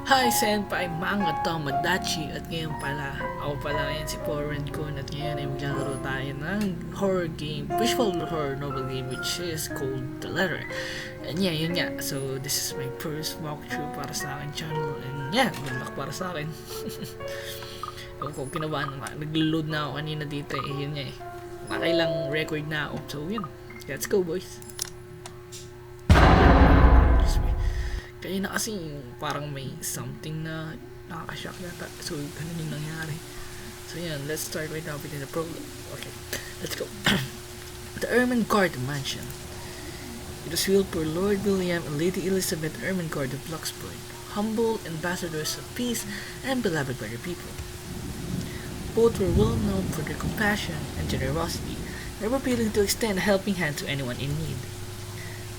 Hi, Senpai Manga Tomodachi. At ngayon pala, ako pala ngayon si Poren Kun. At ngayon ay maglalaro tayo ng horror game, visual horror novel game, which is called The Letter. And yeah, yun nga. So, this is my first walkthrough para sa akin channel. And yeah, good luck para sa akin. Kung kinabahan nga, nag-load na ako kanina dito eh, yun nga eh. Nakailang record na ako. So, yun. Let's go, boys. Kaya na kasi parang may something na nakakashock yata. So, ganun yung nangyari. So, yan. Let's start right now with the prologue. Okay. Let's go. The Ermengarde Mansion. It was built for Lord William and Lady Elizabeth Ermengarde of Luxembourg, humble ambassadors of peace and beloved by their people. Both were well known for their compassion and generosity, never willing to extend a helping hand to anyone in need.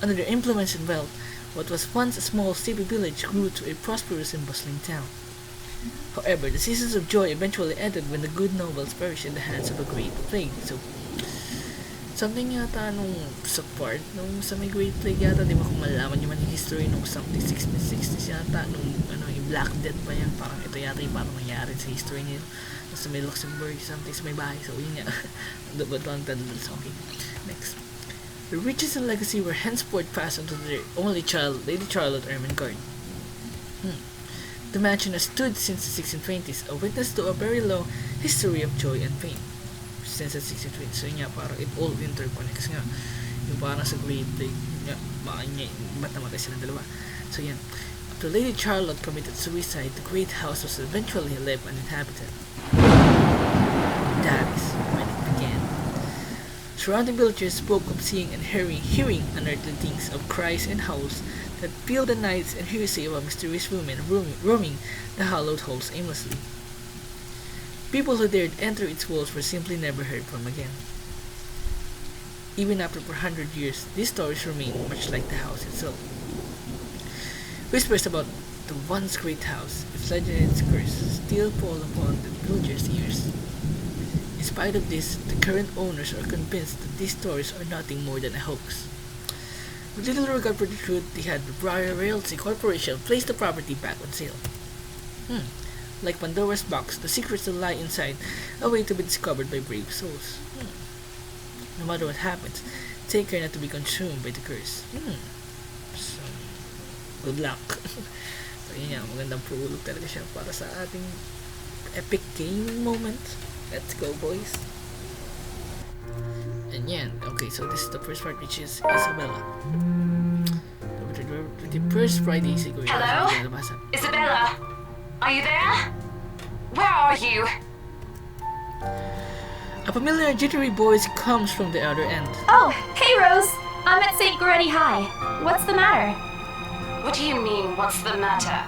Under their influence and wealth, what was once a small sleepy village grew to a prosperous and bustling town. However, the seasons of joy eventually ended when the good nobles perished in the hands of a great plague. So, something yata nung sa part, nung sa may great plague yata, di ba kung malaman nyo man yung history nung something 1660s yata, nung yung Black Death pa yan, parang ito yata yung parang nangyari sa history nila. Sa may Luxembourg, something sa may bahay, so yun nga. But lang tadals, okay. Next. The riches and legacy were henceforth passed on to their only child, Lady Charlotte Ermengarde. The mansion has stood since the 1620s, a witness to a very long history of joy and pain. Since the 1620s, so yun nga, parang it all interconnects nga. Yung parang sa Great Plague, nga, ba't namatay silang dalawa? So yan. After Lady Charlotte committed suicide, the great house was eventually left uninhabited. That is when it began. Surrounding villagers spoke of seeing and hearing unearthly things, of cries and howls that filled the nights, and hearsay of a mysterious woman roaming the hallowed halls aimlessly. People who dared enter its walls were simply never heard from again. Even after 400 years, these stories remain much like the house itself. Whispers about the once great house, its legend and its curse, still fall upon the villagers' ears. In spite of this, the current owners are convinced that these stories are nothing more than a hoax. With little regard for the truth, they had the Briar Realty Corporation place the property back on sale. Like Pandora's box, the secrets that lie inside await to be discovered by brave souls. No matter what happens, take care not to be consumed by the curse. So, good luck. So yun nga, magandang prologue talaga siya para sa ating epic gaming moment. Let's go, boys. And yeah, okay, so this is the first part, which is Isabella. The first Friday siguro. Hello? Isabella? Are you there? Where are you? A familiar jittery voice comes from the other end. Oh, hey Rose! I'm at St. Goretti High. What's the matter? What do you mean, what's the matter?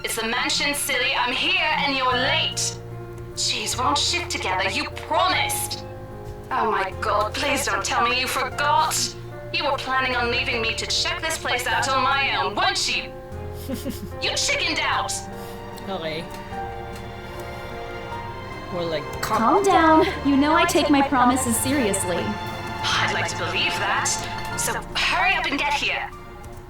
It's the mansion, silly. I'm here and you're late. Jeez, we're on shift together. You promised. Oh my god, please don't tell me you forgot. You were planning on leaving me to check this place out on my own, weren't you? You chickened out. Okay. More like Calm down. You know I take my promises seriously. I'd like to believe that. So hurry up and get here.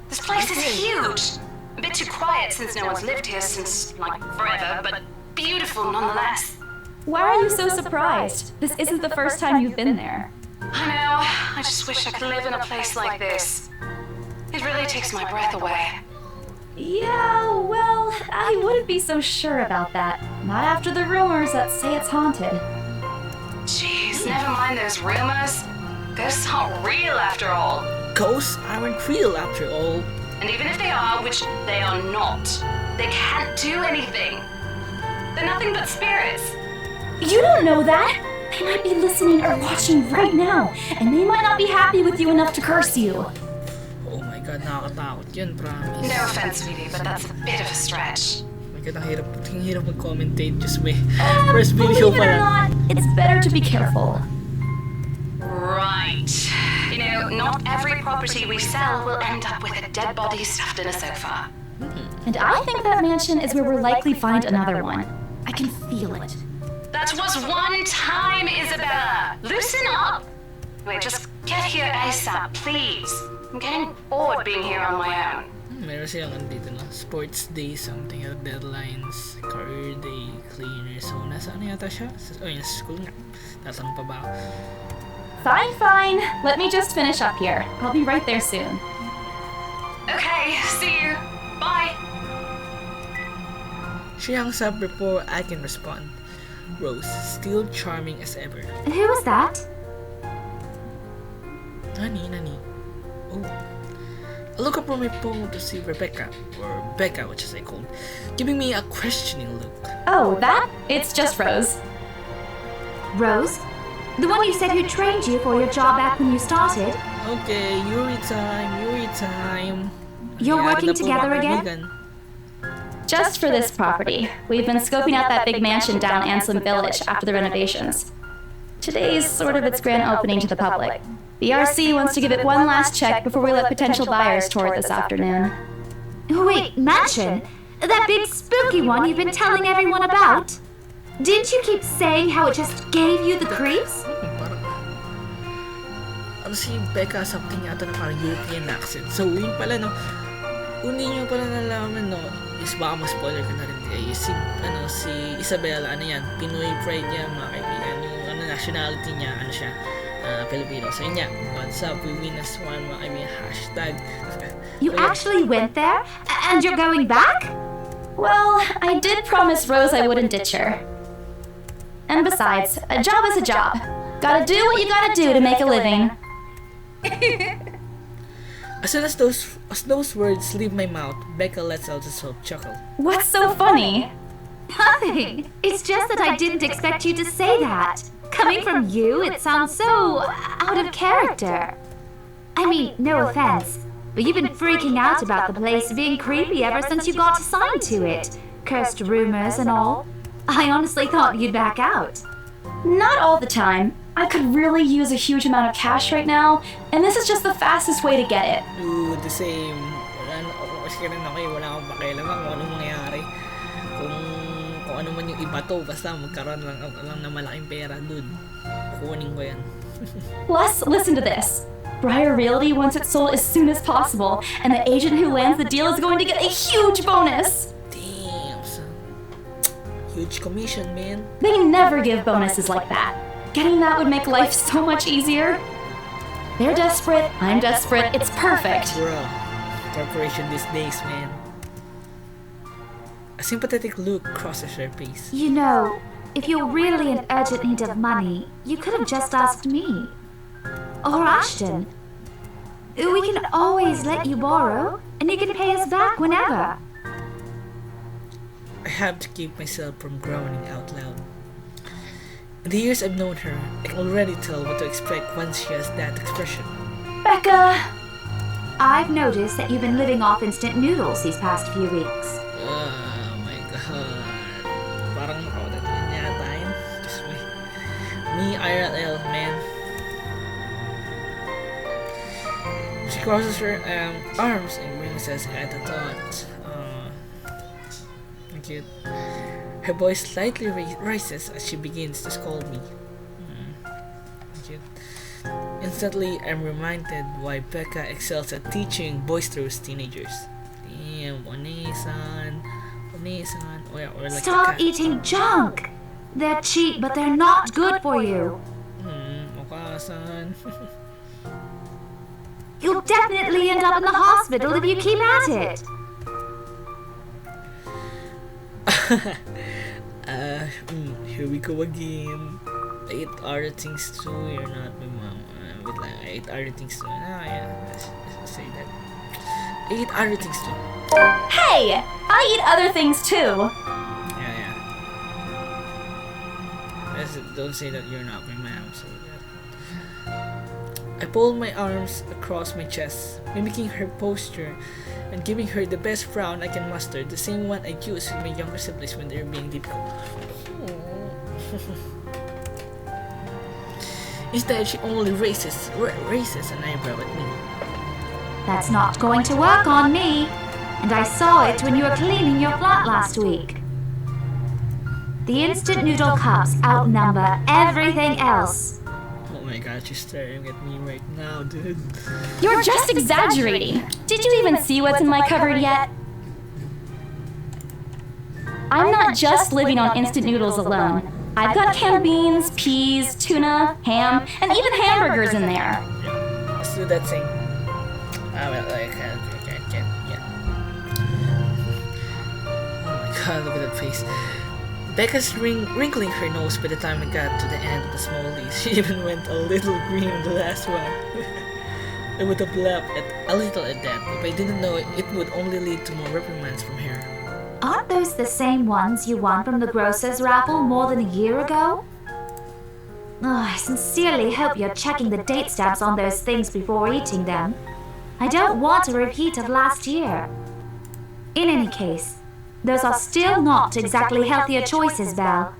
This place is huge. A bit too quiet since no one's lived here since, like, forever, but beautiful nonetheless. Why are you so surprised? This isn't the first time you've been there. I know. I just wish I could live in a place like this. It really takes my breath away. Yeah, well, I wouldn't be so sure about that. Not after the rumors that say it's haunted. Jeez, never mind those rumors. Ghosts aren't real after all. ghosts aren't real after all. And even if they are, which they are not, they can't do anything. They're nothing but spirits. You don't know that! They might be listening or watching right now, and they might not be happy with you enough to curse you. Oh my god, nakakatakot yun, promise. No offense, sweetie, but that's a bit of a stretch. Oh my god, ang hirap mag-commentate just may first Believe video it pa or lang. not, it's better to be careful. Right. You know, not every property we sell will end up with a dead body stuffed in a sofa. And I think that mansion is where we'll likely find another one. I can feel it. That was one time, Isabella. Loosen up. Wait, just get here ASAP, please. I'm getting bored being here on my own. Meron silang dito na sports day, something at deadlines, career day, cleaner. So, nasa ano yata siya? Nasa school nga. Tatanong pa ba ako? Fine. Let me just finish up here. I'll be right there soon. Okay, see you. Bye. She hangs up before I can respond. Rose, still charming as ever. Who was that? Nani? Oh. I look up from my phone to see Rebecca, or Becca, which is I called, giving me a questioning look. Oh, that? It's just Rose. Rose? The one you said who trained you for your job back when you started? Okay, Yuri time. You're Nangyari working na po, together mga again? kaibigan. Just for this property. We've been scoping out that big mansion down Anselm Village after the renovations. Today's sort of its grand opening to the public. The RC wants to give it one last check before we let potential buyers tour it this afternoon. Wait, mansion? That big spooky one you've been telling everyone about? Didn't you keep saying how it just gave you the creeps? Parang, si Becca, something yata na parang European accent. So, yun pala, no? Kung hindi nyo pala nalaman, no, is baka ma-spoiler ka na rin kayo. Si Isabella, yan, Pinoy pride niya, mga kaibigan. Yung nationality niya, siya, Filipino. So, yun yan. What's up, we win as one, mga kaibigan, hashtag. You actually went there? And you're going back? Well, I did promise Rose I wouldn't ditch her. And besides, a job is a job. Gotta do what you gotta do to make a living. As soon as those words leave my mouth, Becca lets out a soft chuckle. What's so funny? Nothing. It's just that I didn't expect you to say that. Coming from you, it sounds so out of character. I mean, no offense, but you've been freaking out about the place being creepy ever since you got assigned to it. Cursed rumors and all. I honestly thought you'd back out. Not all the time. I could really use a huge amount of cash right now, and this is just the fastest way to get it. Dude, the same. Kasi rin ako wala akong pakialaman kung anong mangyayari. Kung ano man yung iba to, basta magkaroon lang na malaking pera, dude. Kukunin ko yan. Plus, listen to this. Briar Realty wants it sold as soon as possible, and the agent who lands the deal is going to get a huge bonus. Damn, son. Huge commission, man. They never give bonuses like that. Getting that would make life so much easier. They're desperate, I'm desperate, it's perfect. Bruh, corporation these days, man. A sympathetic look crosses her face. You know, if you're really in urgent need of money, you could have just asked me. Or Ashton. We can always let you borrow, and you can pay us back whenever. I have to keep myself from groaning out loud. In the years I've known her, I can already tell what to expect once she has that expression. Becca! I've noticed that you've been living off instant noodles these past few weeks. Oh my god. Parang nakaulat yun yata yun. Just me IRL, man. She crosses her arms and grimaces at the thought. Cute. Her voice slightly rises as she begins to scold me. Cute. Instantly, I'm reminded why Becca excels at teaching boisterous teenagers. Damn, Onesan. Or like Stop eating junk! They're cheap, but they're not good for you. Okasan. You'll definitely end up in the hospital if you keep at it. Here we go again. I ate other things too. You're not my mom. But like, I ate other things too. Yeah, let's say that. I ate other things too. Hey! I eat other things too! Yeah. Don't say that you're not my mom. So yeah. I pulled my arms across my chest, mimicking her posture and giving her the best frown I can muster, the same one I use with my younger siblings when they're being difficult. Instead, she only raises an eyebrow at me. That's not going to work on me. And I saw it when you were cleaning your flat last week. The instant noodle cups outnumber everything else. Oh my my god, she's staring at me right now, dude. You're just exaggerating. Did you even see what's in my cupboard yet? I'm not just living on instant noodles alone. I've got canned beans, peas, tuna, ham, and even hamburgers in there. Yeah, let's do that thing. Well, I can't, yeah. Oh my god, look at that face. Becca's wrinkling her nose by the time I got to the end of the small list. She even went a little green in the last one. I would have laughed a little at that if I didn't know it would only lead to more reprimands from her. Aren't those the same ones you won from the grocer's raffle more than a year ago? Oh, I sincerely hope you're checking the date stamps on those things before eating them. I don't want a repeat of last year. In any case, those are still not exactly healthier choices, Belle.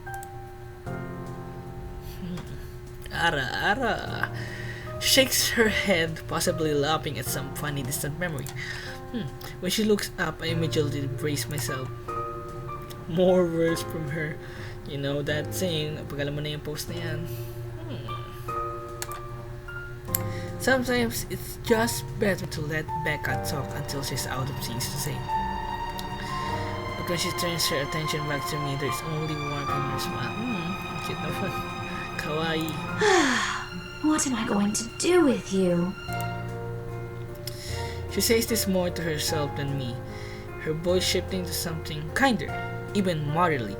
Ara. She shakes her head, possibly laughing at some funny distant memory. When she looks up, I immediately brace myself. More words from her. You know that saying, pag alam mo na yung post na yan. Sometimes it's just better to let Becca talk until she's out of things to say. But when she turns her attention back to me, there's only warmth in her smile. Cute naman. Kawaii. What am I going to do with you? She says this more to herself than me, her voice shifting to something kinder, even motherly,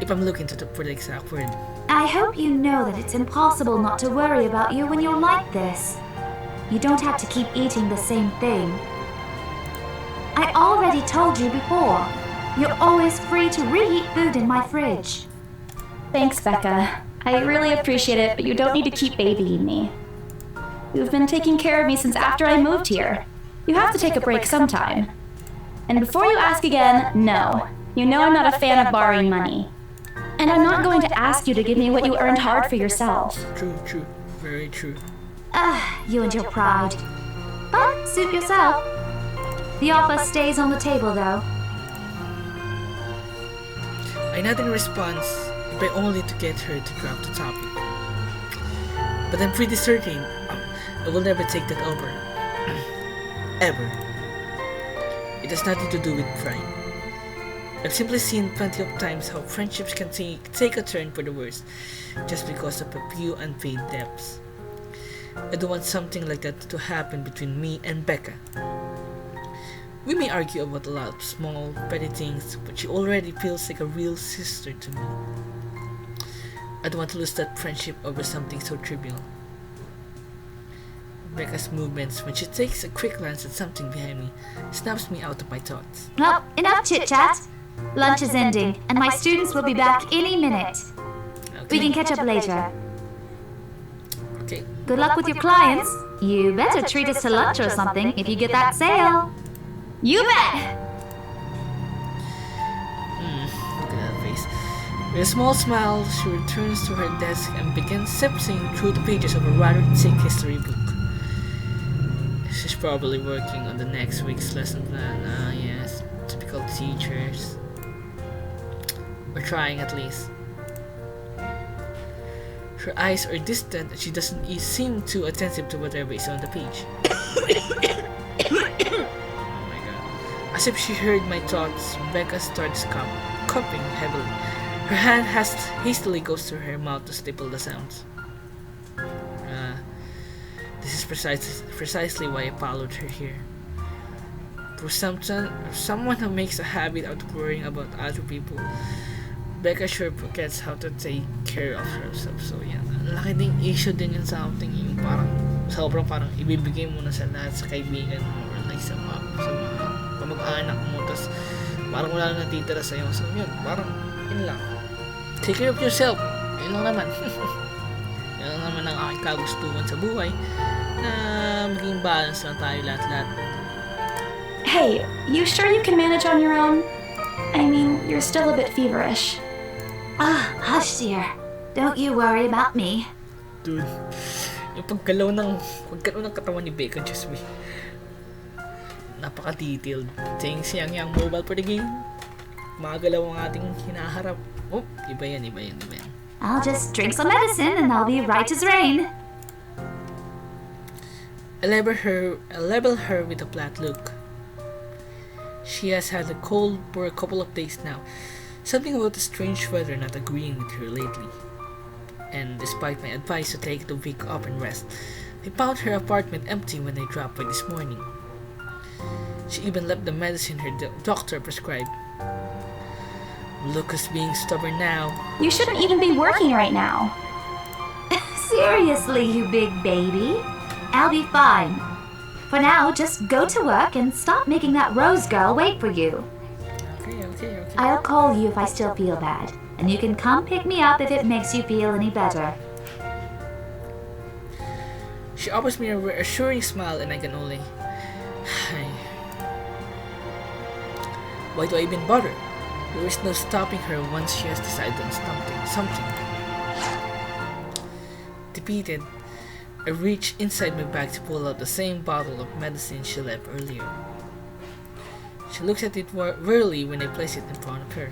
if I'm looking for the exact word. I hope you know that it's impossible not to worry about you when you're like this. You don't have to keep eating the same thing. I already told you before. You're always free to reheat food in my fridge. Thanks, Becca. I really appreciate it, but you don't need to keep babying me. You've been taking care of me since after I moved here. You have to take a break sometime. And before you ask again, no. You know I'm not a fan of borrowing money. And I'm not going to ask you to give me what you earned hard for yourself. True. Very true. You and your pride. But suit yourself. The offer stays on the table, though. I nod in response, but only to get her to drop the topic. But I'm pretty certain I will never take that over. Ever. It has nothing to do with pride. I've simply seen plenty of times how friendships can take a turn for the worse just because of a few unpaid debts. I don't want something like that to happen between me and Becca. We may argue about a lot of small, petty things, but she already feels like a real sister to me. I don't want to lose that friendship over something so trivial. Becca's movements when she takes a quick glance at something behind me snaps me out of my thoughts. Well, enough chit-chat. Lunch is ending, and my students will be back any minute. We can catch up later. Okay. Good luck with your clients. You better treat us to lunch or something if you get that sale. You bet! Look at that face. With a small smile, she returns to her desk and begins sifting through the pages of a rather thick history book. She's probably working on the next week's lesson plan. Yes, typical teachers. Or trying at least. Her eyes are distant and she doesn't seem too attentive to whatever is on the page. Oh my god. As if she heard my thoughts, Becca starts coughing heavily. Her hand hastily goes to her mouth to stifle the sounds. This is precisely why I followed her here. For someone who makes a habit out of worrying about other people, Becca sure forgets how to take care of herself. So yan, laki ding issue din yun sa ating yung parang sobrang parang ibibigay mo na sa lahat sa kaibigan mo or like sa mga kamag-anak mo, tapos parang wala nang natitira sa'yo. So yun, parang yun lang. Take care of yourself. Yun lang naman. Yun lang naman ang aking kagustuhan sa buhay, na maging balance lang tayo lahat-lahat. Hey, you sure you can manage on your own? I mean, you're still a bit feverish. Hush, dear. Don't you worry about me. Dude, yung pagkalaw ng katawan ni Becca, just me. Napaka-detailed. Thanks yangyang mobile for the game. Mga galaw ang ating hinaharap. Oh, iba yan. I'll just drink some medicine and I'll be right as rain. I label her with a flat look. She has had a cold for a couple of days now. Something about the strange weather not agreeing with her lately. And despite my advice to take the week off and rest, I found her apartment empty when I dropped by this morning. She even left the medicine her doctor prescribed. Lucas being stubborn now. You shouldn't even be working right now. Seriously, you big baby. I'll be fine. For now, just go to work and stop making that Rose girl wait for you. Okay. I'll call you if I still feel bad, and you can come pick me up if it makes you feel any better. She offers me a reassuring smile and I can only... Why do I even bother? There is no stopping her once she has decided on something. Defeated, I reach inside my bag to pull out the same bottle of medicine she left earlier. She looks at it wearily when I place it in front of her.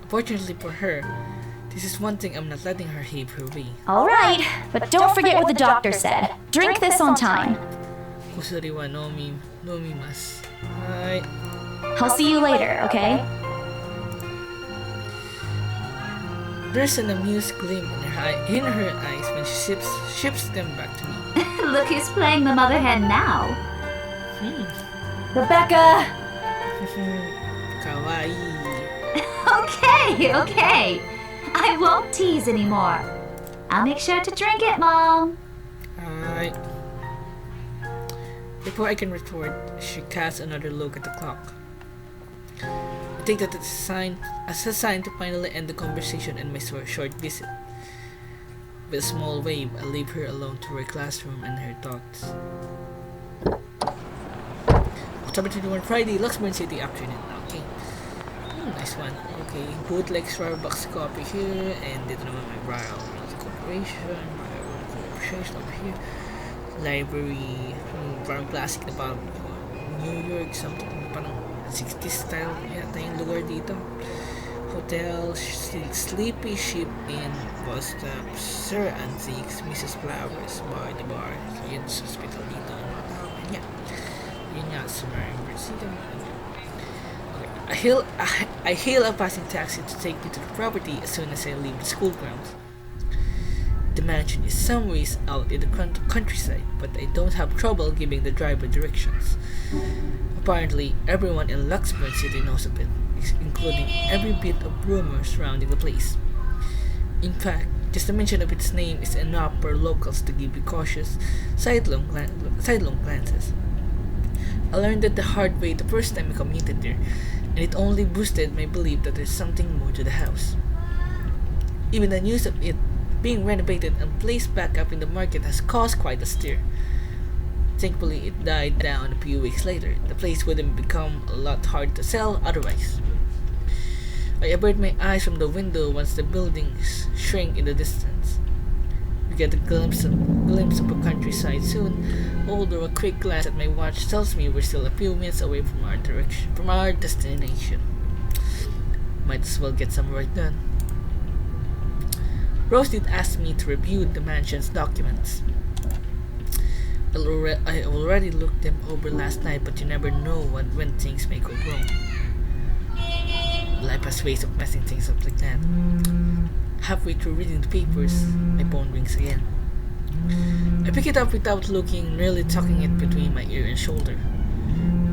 Fortunately for her, this is one thing I'm not letting her have her way. Alright, but don't forget what the doctor said. Drink this on time. Kusuri wa no mimasu. Hi. I'll see you later, okay? There's an amused gleam in her eyes when she ships them back to me. Look who's playing the mother hen now. Rebecca! Kawaii. Okay. I won't tease anymore. I'll make sure to drink it, Mom. Alright. Before I can retort, she casts another look at the clock. I take that as a sign to finally end the conversation and my short visit. With a small wave, I leave her alone to her classroom and her thoughts. October 21, Friday, Luxembourg City afternoon. Okay. Nice one. Okay, bootleg Starbucks coffee here, and dito naman may Royal Corporation, over here. Library, parang classic na parang New York, something parang 60s style yata yung lugar dito. Hotel, Sleepy Ship Inn, Bus Stop, Sir Antiques, Mrs. Flowers, Bar the Bar, yun sa hospital dito. Yeah. Yun nga, Summer University. I hail a passing taxi to take me to the property as soon as I leave the school grounds. The mansion is some ways out in the countryside, but I don't have trouble giving the driver directions. Apparently, everyone in Luxembourg City knows of it, including every bit of rumor surrounding the place. In fact, just the mention of its name is enough for locals to give me cautious, sidelong glances. I learned that the hard way the first time I commuted there, and it only boosted my belief that there's something more to the house. Even the news of it being renovated and placed back up in the market has caused quite a stir. Thankfully, it died down a few weeks later. The place would have become a lot harder to sell otherwise. I averted my eyes from the window once the buildings shrink in the distance. We get a glimpse of a countryside soon, although a quick glance at my watch tells me we're still a few minutes away from our destination. Might as well get some work done. Rose did ask me to review the mansion's documents. I already looked them over last night, but you never know when things may go wrong. Life has ways of messing things up like that. Halfway through reading the papers, my phone rings again. I pick it up without looking, nearly tucking it between my ear and shoulder.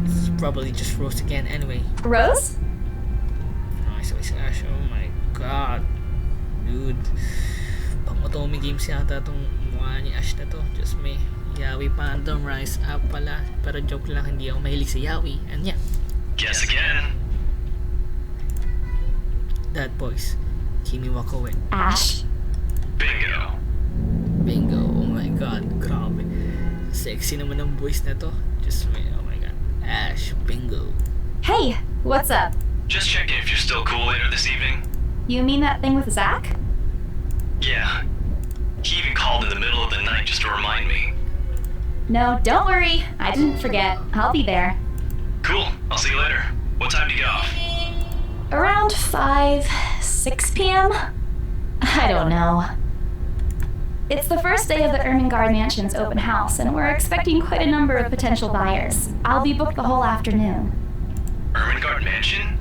It's probably just Rose again anyway. Rose? Nice voice, Ash. Oh my god. Dude. Pang Otome Games yata tong mukha ni Ash na to. Just me. Yaoi Fandom Rise Up pala. Pero joke lang, hindi ako mahilig sa Yaoi. And yeah. Guess again. That voice. Kimi Wakawe. Ash. Bingo. Bingo. Oh my god. Grabe. Sexy naman ang voice na to. Just me. Oh my god. Ash. Bingo. Hey, what's up? Just checking if you're still cool later this evening. You mean that thing with Zach? Yeah. He even called in the middle of the night just to remind me. No, don't worry. I didn't forget. I'll be there. Cool. I'll see you later. What time do you get off? Around 6 p.m.? I don't know. It's the first day of the Ermengarde Mansion's open house, and we're expecting quite a number of potential buyers. I'll be booked the whole afternoon. Ermengarde Mansion?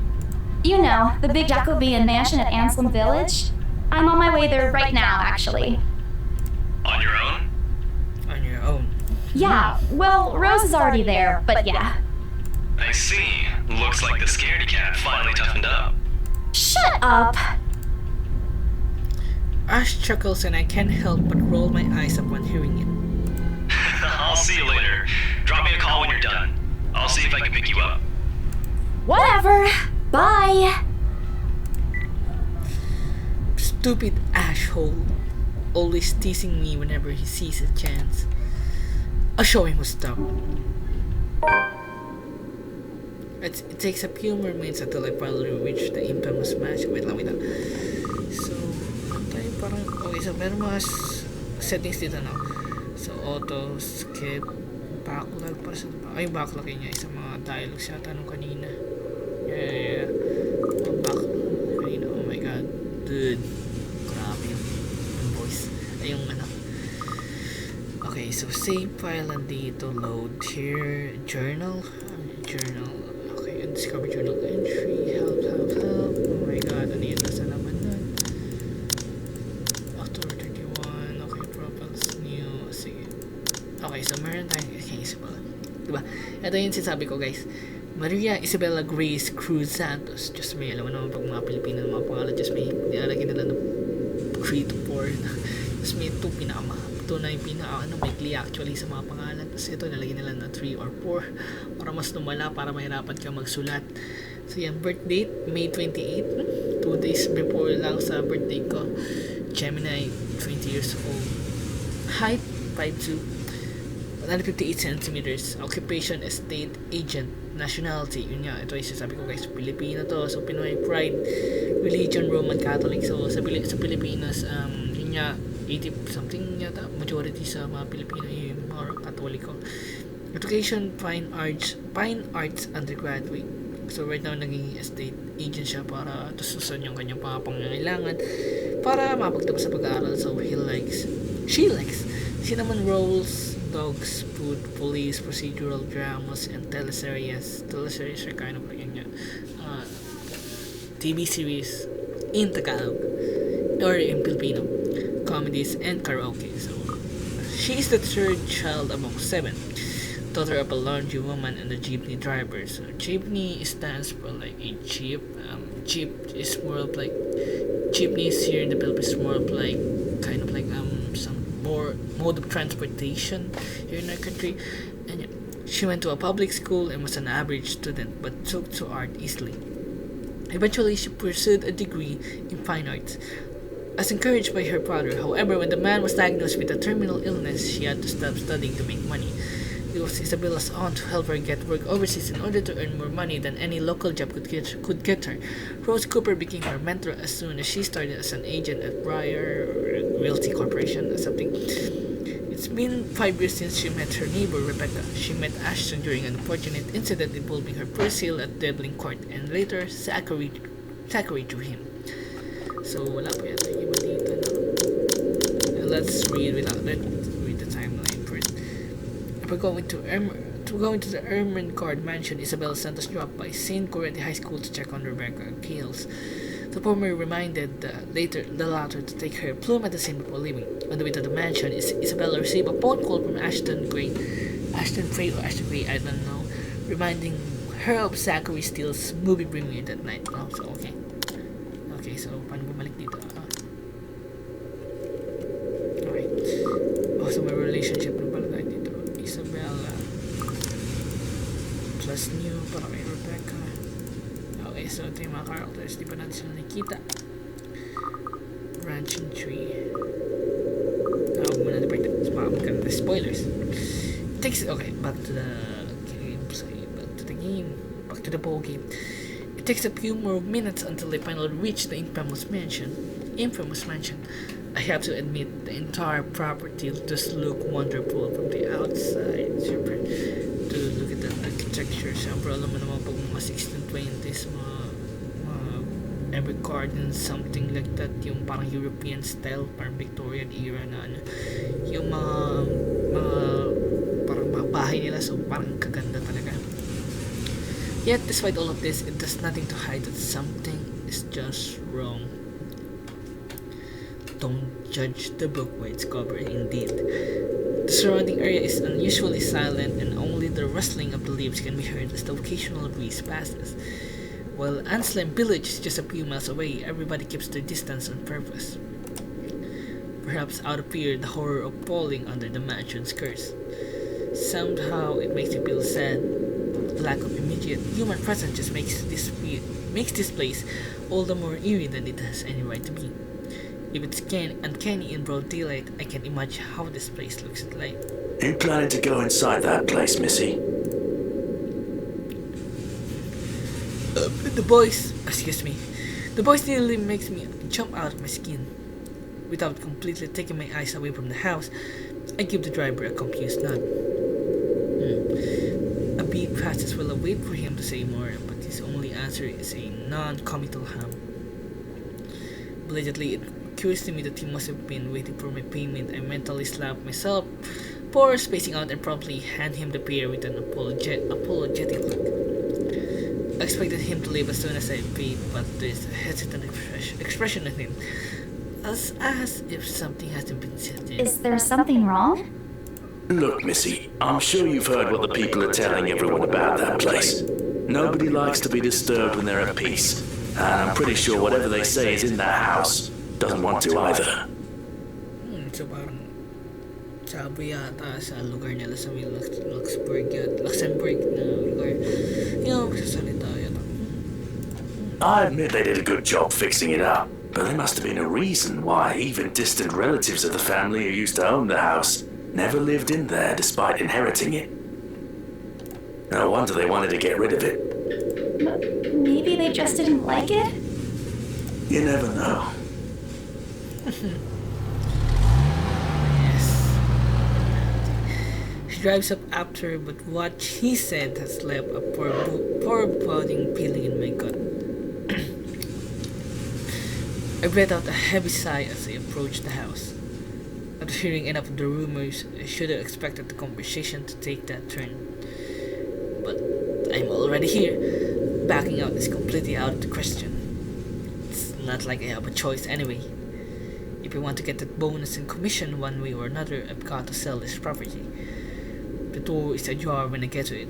You know, the big Jacobean mansion at Anselm Village? I'm on my way there right now, actually. On your own? On your own. Yeah, well, Rose is already there, but yeah. I see. Looks like the scaredy cat finally toughened up. Shut up! Ash chuckles and I can't help but roll my eyes upon hearing it. I'll see you later. Drop me a call when you're done. I'll see if I can pick you up. Whatever. Bye. Stupid asshole. Always teasing me whenever he sees a chance. I'll show him who's stop. It takes a few more minutes until I finally reach the infamous match. Wait lang. So, tayo parang, okay, so meron mga settings dito, no? So, auto, skip, backlog, para sa, ay, backlog yun niya, isang mga dialogues yata nung kanina. Yeah. Backlog, kanina, oh my god. Dude, grabe yung voice. Ay, yung ano. Okay, so save file nandito, load here, journal. Okay, undiscovered journal entry, help. Oh my god, ano yun, nasa naman nun? October 31, okay, profiles new, sige. Okay, so meron tayong, okay, Isabella. Diba? Ito yung sinasabi ko, guys. Maria Isabella Grace Cruz Santos. Diyos may, alam mo naman pag mga Pilipino ng mga pangalan, Diyos may, nilalagay nila ng 3 to 4. Diyos may 2 tunay maikli actually sa mga pangalan. Tapos ito, nalagyan nila na 3 or 4 para mas lumala, para mahirapan ka magsulat. So yan, birth date, May 28. 2 days before lang sa birthday ko. Gemini, 20 years old. Height, 5'2", 158 centimeters. Occupation, estate agent. Nationality, yun nga, ito ay sasabi ko guys, Pilipino to. So Pinoy pride, religion, Roman Catholic. So sa Pilipinas, yun nga, 80 something yata majority sa mga Pilipino yung mga Katoliko. Education, fine arts undergraduate. So right now naging estate agent siya para tustusan yung kanyang pangangailangan para mapagtapos sa pag-aaral. So she likes cinnamon rolls, dogs, food, police, procedural dramas, and teleseries are kind of like TV series in Tagalog or in Filipino, comedies, and karaoke. So, she is the third child among 7, daughter of a laundry woman and a jeepney driver. So, jeepney stands for like a jeep. Jeep is more of like jeepneys here in the Philippines, more of like kind of like some more mode of transportation here in our country. And yeah, she went to a public school and was an average student, but took to art easily. Eventually, she pursued a degree in fine arts, as encouraged by her father. However, when the man was diagnosed with a terminal illness, she had to stop studying to make money. It was Isabella's aunt to help her get work overseas in order to earn more money than any local job could get her. Rose Cooper became her mentor as soon as she started as an agent at Briar Realty Corporation or something. It's been 5 years since she met her neighbor Rebecca. She met Ashton during an unfortunate incident involving her first sale at Devlin Court, and later Zachary through him. So wala pa yata yung iba dito, no? Let's read the timeline first. We're going to the Ermengarde Mansion. Isabel Santos dropped by St. Coretti High School to check on Rebecca Kales. The former reminded the latter to take her plume medicine before leaving. On the way to the mansion, Isabella received a phone call from Ashton Frey, I don't know, reminding her of Zachary Steele's movie premiere that night. Oh, so okay. Okay, so paano bumalik dito? Okay. Oh, so may relationship na pala tayo dito. Isabella plus new para kay Rebecca. Okay, so ito yung mga characters. Di pa natin sila nakikita. Branching tree. Huwag mo na natin magkakaroon ng spoilers. Okay, back to the ball game. It takes a few more minutes until they finally reach the infamous mansion. I have to admit, the entire property just look wonderful from the outside. Siyempre, to look at the architecture. Siyempre, alam mo naman pag mga 1620s, mga every garden something like that, yung parang European style, parang Victorian era na ano, yung mga parang mga bahay nila, so parang kaganda talaga. Yet despite all of this, it does nothing to hide that something is just wrong. Don't judge the book by its cover, indeed. The surrounding area is unusually silent, and only the rustling of the leaves can be heard as the occasional breeze passes. While Anslem village is just a few miles away, everybody keeps their distance on purpose. Perhaps out of fear, the horror of falling under the mansion's curse. Somehow, it makes me feel sad. The lack of immediate human presence just makes this place all the more eerie than it has any right to be. If it's uncanny in broad daylight, I can't imagine how this place looks at night. You planning to go inside that place, Missy? The voice nearly makes me jump out of my skin. Without completely taking my eyes away from the house, I give the driver a confused nod. A beat passes while I wait for him to say more, but his only answer is a non-committal hum. Belatedly, it occurs to me that he must have been waiting for my payment. I mentally slap myself for spacing out and promptly hand him the pair with an apologetic look. I expected him to leave as soon as I paid, but there's a hesitant expression on him, as if something hasn't been said yet. Is there something wrong? Look, Missy, I'm sure you've heard what the people are telling everyone about that place. Nobody likes to be disturbed when they're at peace, and I'm pretty sure whatever they say is in that house doesn't want to either. So parang sabi yata sa lugar nila sa may Luxembourg na lugar, yung magsasalita yata. I admit they did a good job fixing it up, but there must have been a reason why even distant relatives of the family who used to own the house never lived in there despite inheriting it. No wonder they wanted to get rid of it. Maybe they just didn't like it? You never know. Yes. He drives up after, but what he said has left a foreboding feeling in my gut. I let out a heavy sigh as I approached the house. After hearing enough of the rumors, I should have expected the conversation to take that turn. But I'm already here. Backing out is completely out of the question. It's not like I have a choice anyway. If I want to get that bonus and commission one way or another, I've got to sell this property. The door is ajar when I get to it.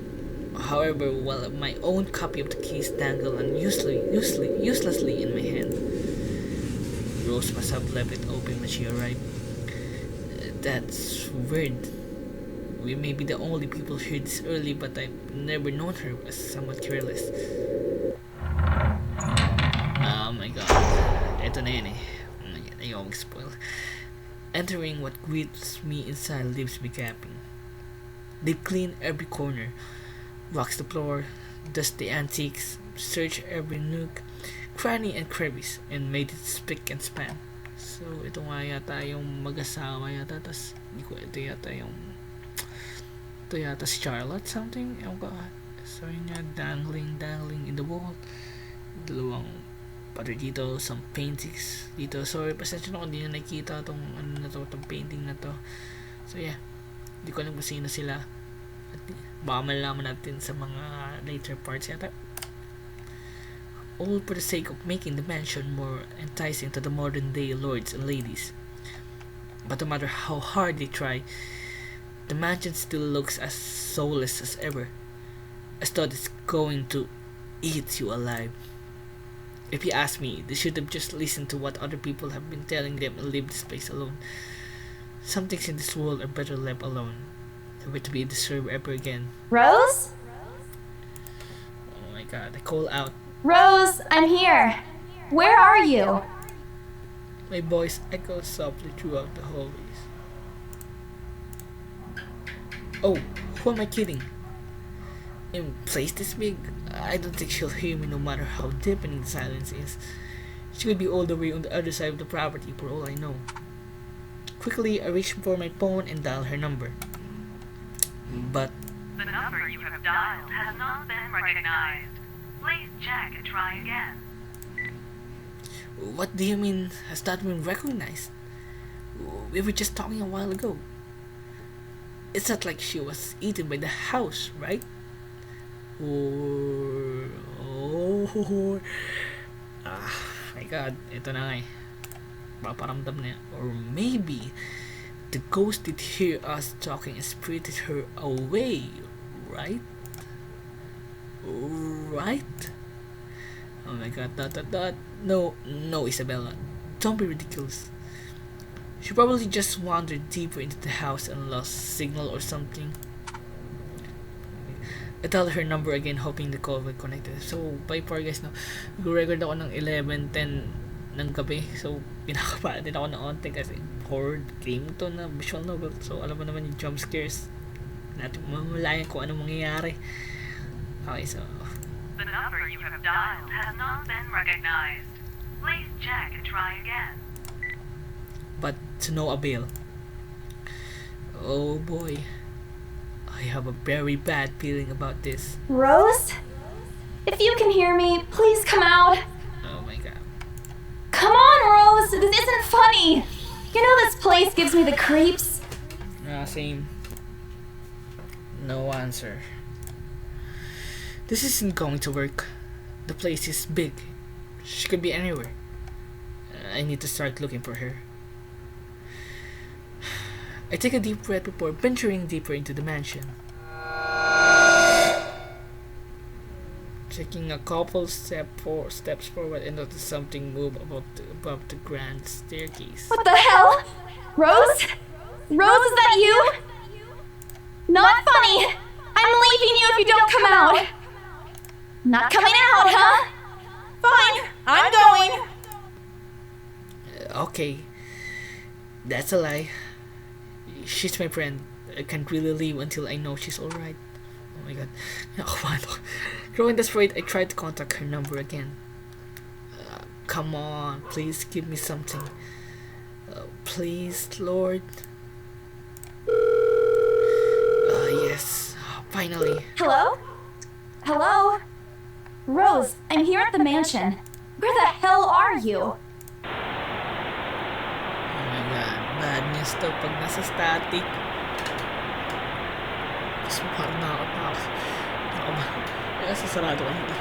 However, while my own copy of the keys dangle uselessly in my hand, Rose must have left it open when she arrived. That's weird. We may be the only people here this early, but I've never known her as somewhat careless. Oh my god. Eto na yun eh. Oh my god, ayoko mag-spoil. Entering what greets me inside leaves me gasping. They've cleaned every corner, waxed the floor, dusted the antiques, searched every nook, cranny and crevice, and made it spick and span. So, ito nga yata yung mag-asawa yata, tas ito yata si Charlotte something, ewan ko. So, yun nga, dangling in the wall. Dalawang pati dito, some paintings dito. Sorry, pasensya na kung hindi na nakikita itong itong painting na to. So, yeah. Hindi ko alam kung sino sila. At baka malalaman natin sa mga later parts yata. All for the sake of making the mansion more enticing to the modern day lords and ladies. But no matter how hard they try, the mansion still looks as soulless as ever, as though it's going to eat you alive. If you ask me, they should have just listened to what other people have been telling them and leave this place alone. Some things in this world are better left alone, never to be disturbed ever again. Rose? Oh my god, I call out. Rose, I'm here. Where are you? My voice echoes softly throughout the hallways. Oh, who am I kidding? In a place this big, I don't think she'll hear me no matter how deafening the silence is. She could be all the way on the other side of the property for all I know. Quickly, I reach for my phone and dial her number. But the number you have dialed has not been recognized. Please check and try again. What do you mean has that been recognized? We were just talking a while ago. It's not like she was eaten by the house, right? Or... Oh... Ah, my god, ito na nga eh. Paparamdam na yan. Or maybe, the ghost did hear us talking and spirited her away, right? Right? Oh my god, that. No, Isabella. Don't be ridiculous. She probably just wandered deeper into the house and lost signal or something. I dialed her number again, hoping the call would connect. So, by far guys, no, nag-record ako ng 11:10 ng gabi. So, pinakapaan din ako ng onte kasi horror game to na visual novel. So, alam mo naman yung jump scares. Natin mamalayan kung anong mangyayari. Okay, so... The number you have dialed has not been recognized. Please check and try again. But to no avail. Oh boy. I have a very bad feeling about this. Rose? If you can hear me, please come out. Oh my god. Come on, Rose! This isn't funny! You know this place gives me the creeps. Same. No answer. This isn't going to work. The place is big. She could be anywhere. I need to start looking for her. I take a deep breath before venturing deeper into the mansion. Taking a couple steps forward and notice something move above the grand staircase. What the hell? Rose? Rose, is that you? Not funny! I'm leaving you if you don't come out! Not coming out, huh? Fine, I'm going! Okay. That's a lie. She's my friend. I can't really leave until I know she's alright. Oh my god. Growing desperate, I tried to contact her number again. Come on, please give me something. Please, Lord. Yes, finally. Hello? Hello? Rose, I'm here at the mansion. Where the hell are you? Oh my god, bad news to pag nasa static. Mas parang nakakatakot. Sasarado ka nito.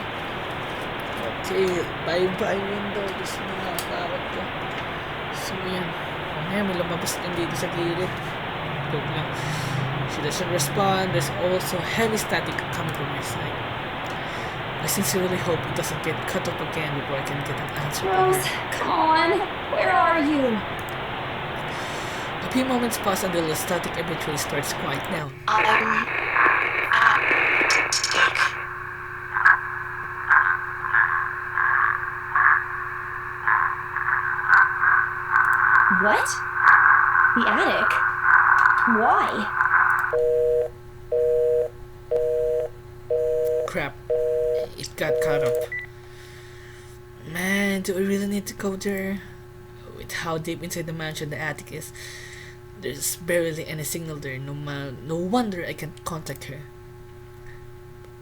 Okay, bye window. Gusto na nakakatakot ko. So yan. Mamaya may lumabas din dito sa gilid. Joke lang. She doesn't respond. There's also heavy static coming from her side. I sincerely hope it doesn't get cut off again before I can get an answer. Rose, come on. Where are you? A few moments pass until the static eventually starts quiet down. What? The attic? Why? Crap. It got cut off. Man, do I really need to go there? With how deep inside the mansion the attic is, there's barely any signal there. No wonder I can't contact her.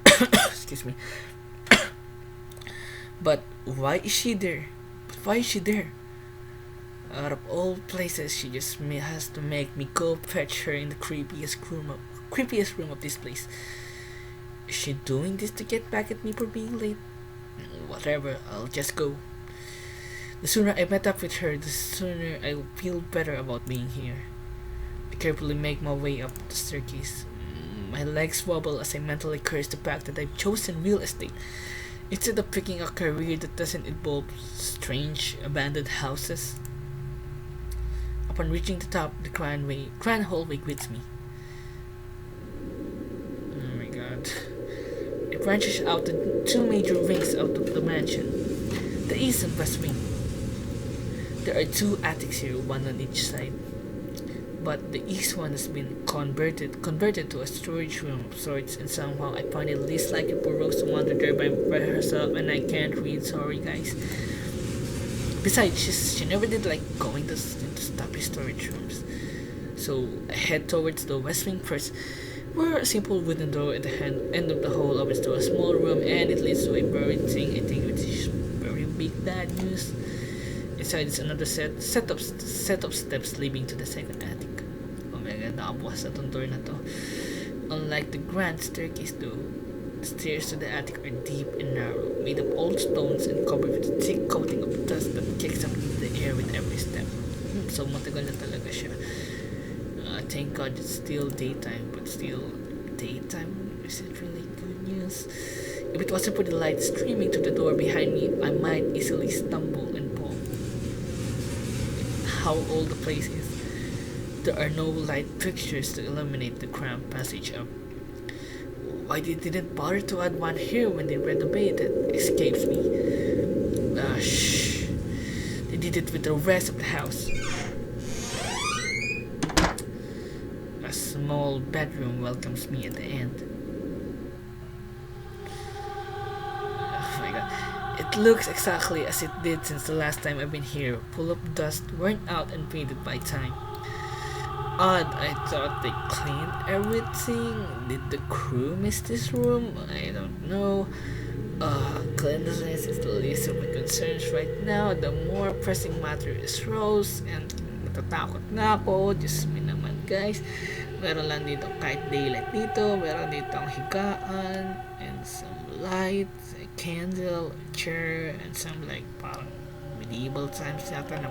Excuse me. But why is she there? Out of all places, she just has to make me go fetch her in the creepiest room of this place. Is she doing this to get back at me for being late? Whatever, I'll just go. The sooner I met up with her, the sooner I'll feel better about being here. I carefully make my way up the staircase. My legs wobble as I mentally curse the fact that I've chosen real estate instead of picking a career that doesn't involve strange, abandoned houses. Upon reaching the top, the grand hallway greets me. Oh my god. It branches out in two major wings out of the mansion, the east and west wing. There are two attics here, one on each side. But the east one has been converted to a storage room of sorts, and somehow I find it least likely for Rose to wander there by herself, and I can't read. Sorry, guys. Besides, she never did like going into stuffy storage rooms. So I head towards the west wing first, where a simple wooden door at the end of the hall opens to a small room, and it leads to a buried thing, I think, which is very big bad news. Inside is another set of steps leading to the second attic. Oh my god, nakabukas na tong door na to. Unlike the grand staircase though, the stairs to the attic are deep and narrow, made of old stones and covered with a thick coating of dust that kicks up into the air with every step. So matagal na talaga siya. Thank God it's still daytime, but still daytime? Is it really good news? If it wasn't for the light streaming through the door behind me, I might easily stumble and fall. How old the place is. There are no light fixtures to illuminate the cramped passage up. Why they didn't bother to add one here when they renovated escapes me. Shh. They did it with the rest of the house. A small bedroom welcomes me at the end. Oh my god. It looks exactly as it did since the last time I've been here, full of dust, worn out and faded by time. Odd, I thought they cleaned everything. Did the crew miss this room? I don't know. Cleanliness is the least of my concerns right now. The more pressing matter is Rose, and natatakot na ako. Diyos me naman guys. Meron lang dito kahit daylight dito. Meron dito ang higaan and some lights, a candle, a chair, and some like parang medieval times yata na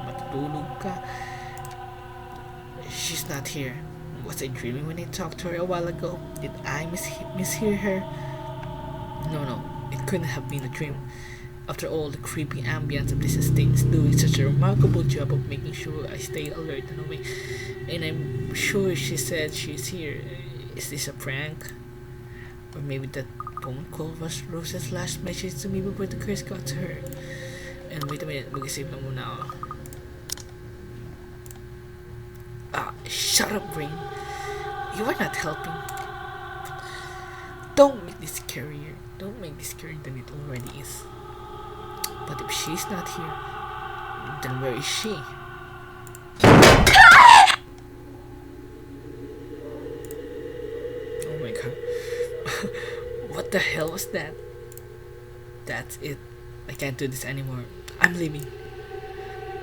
matutulog ka. She's not here. Was I dreaming when I talked to her a while ago? Did I mishear her? No, it couldn't have been a dream. After all, the creepy ambience of this estate is doing such a remarkable job of making sure I stay alert and awake. And I'm sure she said she's here. Is this a prank? Or maybe that phone call was Rose's last message to me before the curse got to her. And wait a minute, mag-isip na muna ako. Shut up, Brain. You are not helping. Don't make this scarier. Don't make this scarier than it already is. But if she's not here, then where is she? Oh my god. What the hell was that? That's it. I can't do this anymore. I'm leaving.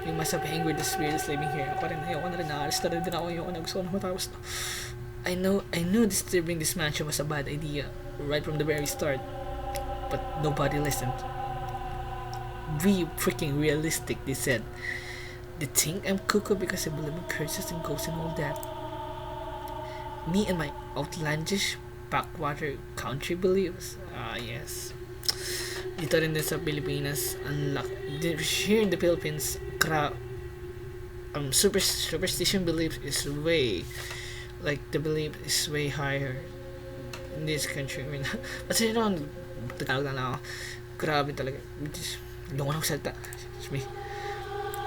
You must have angered the spirit is living here. Ako rin, ayoko na rin, naalis na rin din ako, ayoko na, gusto ko na matapos na. I knew disturbing this mansion was a bad idea right from the very start, but nobody listened. Be freaking realistic, they said. They think I'm cuckoo because I believe in curses and ghosts and all that. Me and my outlandish backwater country beliefs. Yes. Dito rin din sa Pilipinas, here in the Philippines, superstition belief is way, like the belief is way higher in this country. I mean, but you know, Tagalog na ako. Grabe talaga. Lungo na magsalita. It's me.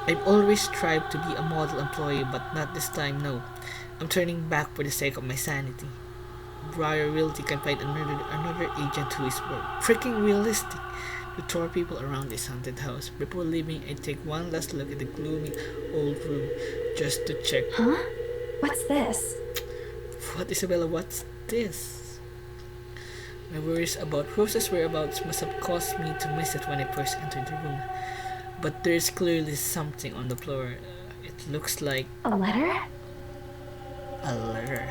I've always strived to be a model employee, but not this time, no. I'm turning back for the sake of my sanity. Briar Realty can find another agent who is more freaking realistic to tour people around this haunted house. Before leaving, I take one last look at the gloomy old room just to check. Huh? What's this? What, Isabella? What's this? My worries about Rose's whereabouts must have caused me to miss it when I first entered the room. But there's clearly something on the floor. It looks like A letter? a letter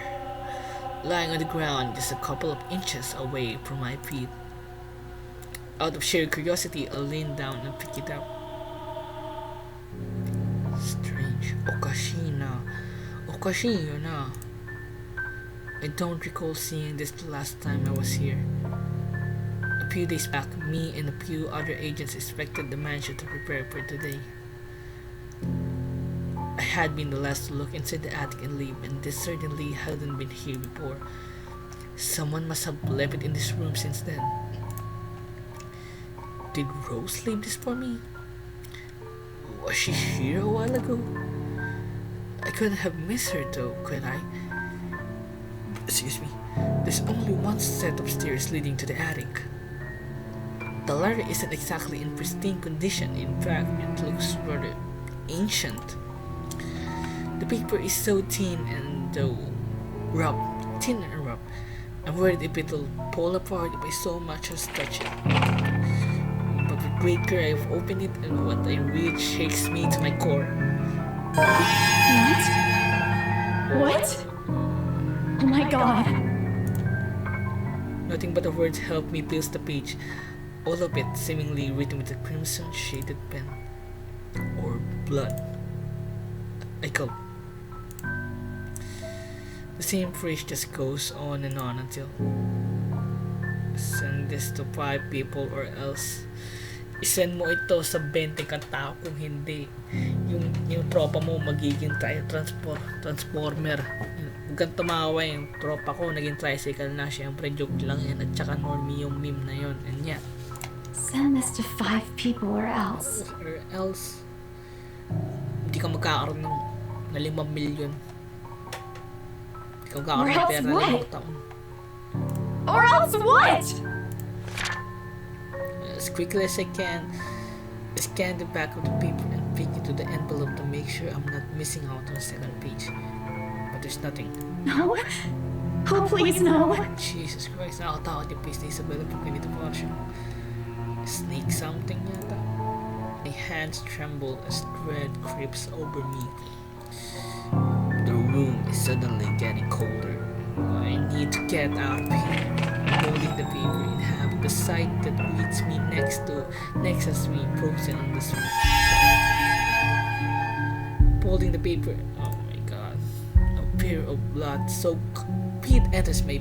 lying on the ground just a couple of inches away from my feet. Out of sheer curiosity, I lean down and pick it up. Strange. Okashino na. I don't recall seeing this the last time I was here. A few days back, me and a few other agents inspected the mansion to prepare for today. I had been the last to look inside the attic and leave, and this certainly hadn't been here before. Someone must have left it in this room since then. Did Rose leave this for me? Was she here a while ago? I couldn't have missed her though, could I? Excuse me. There's only one set of stairs leading to the attic. The ladder isn't exactly in pristine condition. In fact, it looks rather ancient. The paper is so thin and rough. I'm worried if it'll fall apart if I so much as touch it. But with great care, I've opened it, and what I read shakes me to my core. What? Oh my god. Nothing but the words help me pierce the page. All of it seemingly written with a crimson shaded pen. Or blood. I go. The same phrase just goes on and on until send this to 5 people or else isend mo ito sa 20 kang tao. Kung hindi, yung tropa mo magiging transformer. Huwag kang tumawa, yung tropa ko naging tricycle na. Siyempre joke lang yan, at saka normie yung meme na yun. And yeah, Send this to 5 people or else. Hindi ka magkakaroon ng 5 milyon. Hindi ka magkakaroon Or ng else pera what? ng taon. Or else what? As quickly as I can, I scan the back of the paper and peek into the envelope to make sure I'm not missing out on the second page. But there's nothing. No. Oh, please, no. Jesus Christ, nakakatakot yung face ni Isabella pag ganito pa siya. Snake something yata. My hands tremble as dread creeps over me. The room is suddenly getting colder. I need to get out of here. Holding the paper in half, the sight that greets me next as me frozen on the street. Holding the paper, oh my god. A pair of blood-soaked feet enters my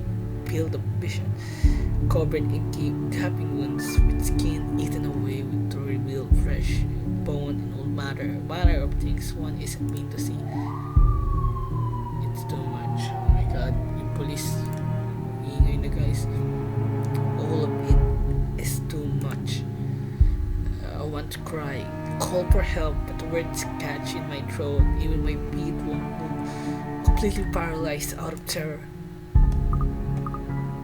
field of vision, covered in gaping wounds with skin eaten away with to reveal fresh bone and all manner of things one isn't meant to see. It's too much. Oh my god, yung police, ingay na guys. All of it is too much. I want to cry, call for help, but the words catch in my throat. Even my feet won't move. Completely paralyzed out of terror.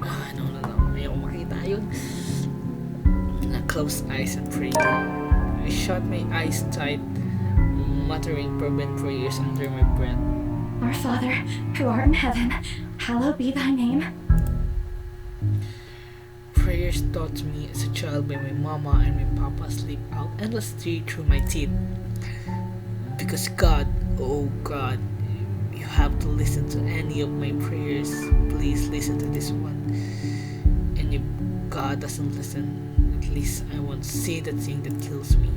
No. Ayoko makita yun. I close eyes and pray. I shut my eyes tight, muttering fervent prayers under my breath. Our Father, who art in heaven, hallowed be thy name. Prayers taught to me as a child by my mama and my papa sleep out endlessly through my teeth. Because God, oh God, you have to listen to any of my prayers. Please listen to this one. And if God doesn't listen, at least I won't see the thing that kills me.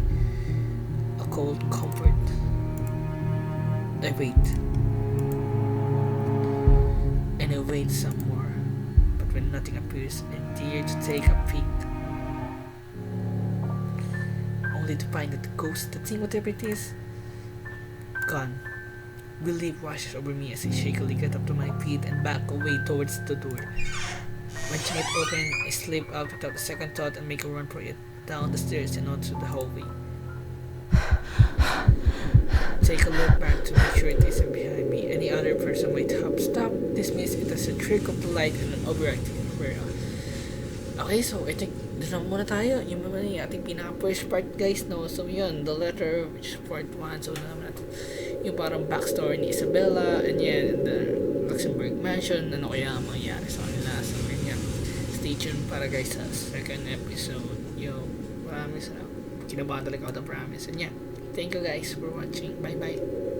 A cold comfort. I wait. And I wait some more. But when nothing appears, I dare to take a peek. Only to find that the ghost, the thing, whatever it is, gone. Relief washes over me as I shakily get up to my feet and back away towards the door. Wrenching it open, I slip out without a second thought and make a run for it, down the stairs and onto the hallway. Take a look back to make sure it isn't behind me. Any other person might have stopped, dismiss it as a trick of the light and an overacting umbrella. Okay, so I think doon na muna tayo. Yung naman yung ating pinaka-first part guys, no? So yun, the letter, which is part 1. So naman natin yung parang backstory ni Isabella, and yan, the Luxembourg mansion, ano kaya ang mangyayari sa kanila. So yun, stay tuned para guys sa second episode. Yo, promise na. Kinabahan talaga ako, the promise. And yeah, thank you guys for watching. Bye bye.